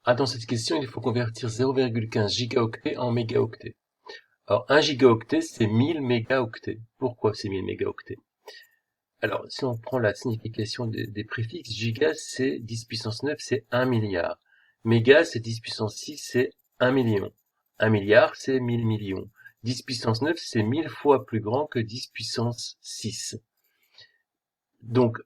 Ah, dans cette question, il faut convertir 0,15 gigaoctets en mégaoctets. Alors, 1 gigaoctet, c'est 1000 mégaoctets. Pourquoi c'est 1000 mégaoctets? Alors, si on prend la signification des préfixes, giga, c'est 10 puissance 9, c'est 1 milliard. Méga, c'est 10 puissance 6, c'est 1 million. 1 milliard, c'est 1000 millions. 10 puissance 9, c'est 1000 fois plus grand que 10 puissance 6. Donc,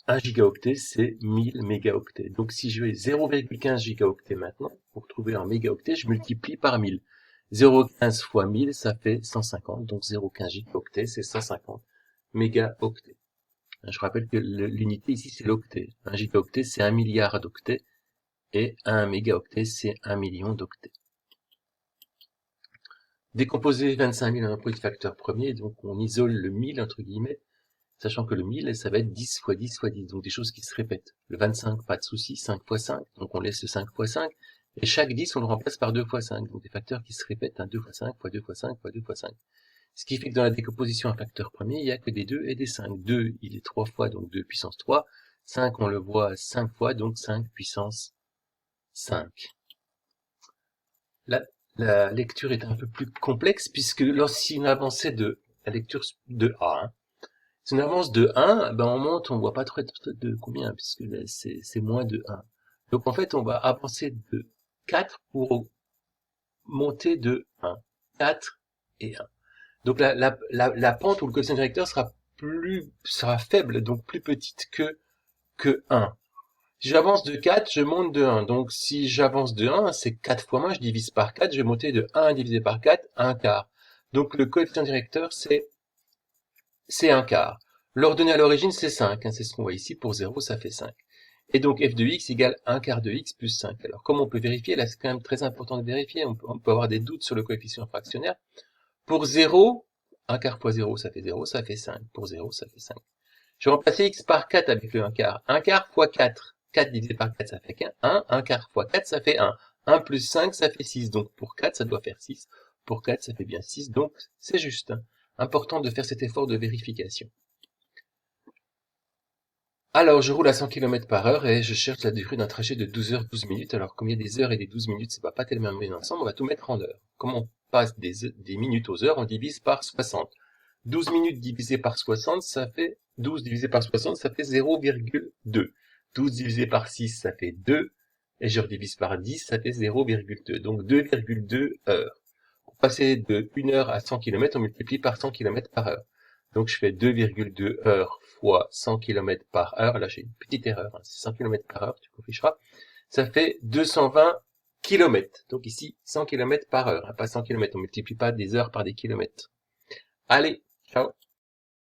1 gigaoctet, c'est 1000 mégaoctets. Donc, si je vais 0,15 gigaoctets maintenant, pour trouver un mégaoctet, je multiplie par 1000. 0,15 fois 1000, ça fait 150. Donc, 0,15 gigaoctets, c'est 150 mégaoctets. Je rappelle que l'unité ici, c'est l'octet. Un gigaoctet, c'est 1 milliard d'octets. Et un mégaoctet, c'est 1 million d'octets. Décomposer 25 000 en un produit de facteur premier, donc on isole le 1000, entre guillemets, sachant que le 1000, ça va être 10 fois 10 fois 10, donc des choses qui se répètent. Le 25, pas de souci, 5 fois 5, donc on laisse le 5 fois 5, et chaque 10, on le remplace par 2 fois 5, donc des facteurs qui se répètent, 2 fois 5, fois 2 fois 5, fois 2 fois 5. Ce qui fait que dans la décomposition en facteur premier, il n'y a que des 2 et des 5. 2, il est 3 fois, donc 2 puissance 3. 5, on le voit 5 fois, donc 5 puissance 5. La lecture est un peu plus complexe, puisque lorsqu'on avançait la lecture de A, hein, si on avance de 1, ben on monte, on voit pas trop de combien, puisque c'est moins de 1. Donc en fait, on va avancer de 4 pour monter de 1. 4 et 1. Donc la pente ou le coefficient directeur sera faible, donc plus petite que 1. Si j'avance de 4, je monte de 1. Donc si j'avance de 1, c'est 4 fois moins, je divise par 4, je vais monter de 1 divisé par 4, 1 quart. Donc le coefficient directeur, c'est 1 quart. L'ordonnée à l'origine, c'est 5. C'est ce qu'on voit ici. Pour 0, ça fait 5. Et donc f de x égale 1 quart de x plus 5. Alors comment on peut vérifier? Là, c'est quand même très important de vérifier. On peut avoir des doutes sur le coefficient fractionnaire. Pour 0, 1 quart fois 0, ça fait 0, ça fait 5. Pour 0, ça fait 5. Je vais remplacer x par 4 avec le 1 quart. 1 quart fois 4. 4 divisé par 4, ça fait 1. 1 quart fois 4, ça fait 1. 1 plus 5, ça fait 6. Donc pour 4, ça doit faire 6. Pour 4, ça fait bien 6. Donc c'est juste. Important de faire cet effort de vérification. Alors je roule à 100 km par heure et je cherche la durée d'un trajet de 12 heures 12 minutes. Alors comme il y a des heures et des 12 minutes, ça va pas tellement bien ensemble, on va tout mettre en heures. Comme on passe des minutes aux heures, on divise par 60. 12 minutes divisé par 60, ça fait 12 divisé par 60, ça fait 0,2. 12 divisé par 6, ça fait 2. Et je redivise par 10, ça fait 0,2. Donc 2,2 heures. Pour passer de 1 heure à 100 km, on multiplie par 100 km par heure. Donc je fais 2,2 heures fois 100 km par heure. Là j'ai une petite erreur, c'est 100 km par heure, tu corrigeras. Ça fait 220 km. Donc ici 100 km par heure, pas 100 km. On multiplie pas des heures par des kilomètres. Allez, ciao.